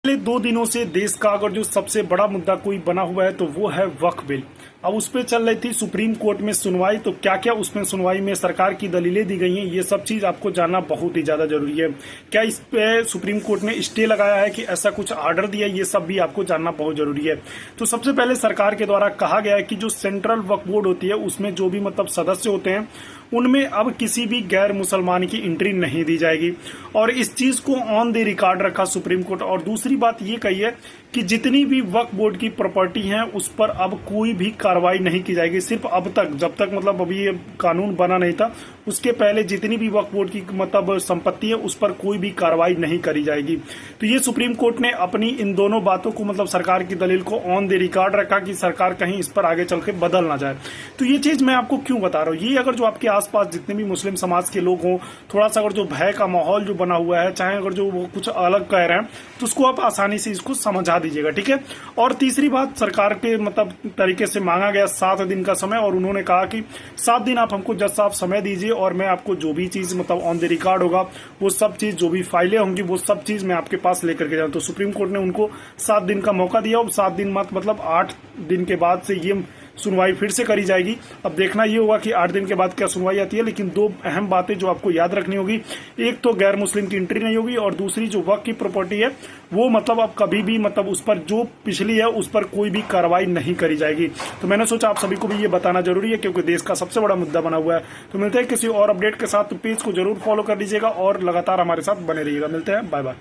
पिछले 2 दिनों से देश का अगर जो सबसे बड़ा मुद्दा कोई बना हुआ है तो वो है वक्फ बिल। अब उस पर चल रही थी सुप्रीम कोर्ट में सुनवाई। तो क्या क्या उसमें सुनवाई में सरकार की दलीलें दी गई हैं, ये सब चीज आपको जानना बहुत ही ज्यादा जरूरी है। क्या इस पे सुप्रीम कोर्ट ने स्टे लगाया है कि ऐसा कुछ ऑर्डर दिया, ये सब भी आपको जानना बहुत जरूरी है। तो सबसे पहले सरकार के द्वारा कहा गया है कि जो सेंट्रल वक्फ बोर्ड होती है उसमें जो भी सदस्य होते हैं उनमें अब किसी भी गैर मुसलमान की एंट्री नहीं दी जाएगी। और इस चीज को ऑन द रिकॉर्ड रखा सुप्रीम कोर्ट। और दूसरी बात ये कही है कि जितनी भी वक्फ बोर्ड की प्रॉपर्टी है उस पर अब कोई भी कार्रवाई नहीं की जाएगी। सिर्फ अब तक, जब तक अभी ये कानून बना नहीं था उसके पहले जितनी भी वक्फ बोर्ड की संपत्ति है उस पर कोई भी कार्रवाई नहीं करी जाएगी। तो ये सुप्रीम कोर्ट ने अपनी इन दोनों बातों को सरकार की दलील को ऑन द रिकॉर्ड रखा कि सरकार कहीं इस पर आगे चल के बदल ना जाए। तो ये चीज मैं आपको क्यों बता रहा हूँ, ये अगर जो आपके आसपास जितने भी मुस्लिम समाज के लोग हों, थोड़ा सा अगर जो भय का माहौल जो बना हुआ है, चाहे अगर जो वो कुछ अलग कह रहे हैं तो उसको आप आसानी से इसको समझा दीजिएगा, ठीक है। और तीसरी बात, सरकार के तरीके से मांगा गया 7 दिन का समय और उन्होंने कहा कि 7 दिन आप हमको जज साहब समय दीजिए और मैं आपको जो भी चीज ऑन द रिकॉर्ड होगा वो सब चीज, जो भी फाइलें होंगी वो सब चीज मैं आपके पास लेकर के जाऊँ। तो सुप्रीम कोर्ट ने उनको 7 दिन का मौका दिया और 7 दिन 8 दिन के बाद से ये सुनवाई फिर से करी जाएगी। अब देखना ये होगा कि 8 दिन के बाद क्या सुनवाई आती है। लेकिन 2 अहम बातें जो आपको याद रखनी होगी, एक तो गैर मुस्लिम की एंट्री नहीं होगी और दूसरी जो वक्फ की प्रॉपर्टी है वो अब कभी भी उस पर जो पिछली है उस पर कोई भी कार्रवाई नहीं करी जाएगी। तो मैंने सोचा आप सभी को भी ये बताना जरूरी है क्योंकि देश का सबसे बड़ा मुद्दा बना हुआ है। तो मिलते हैं किसी और अपडेट के साथ। तो पेज को जरूर फॉलो कर लीजिएगा और लगातार हमारे साथ बने रहिएगा। मिलते हैं, बाय बाय।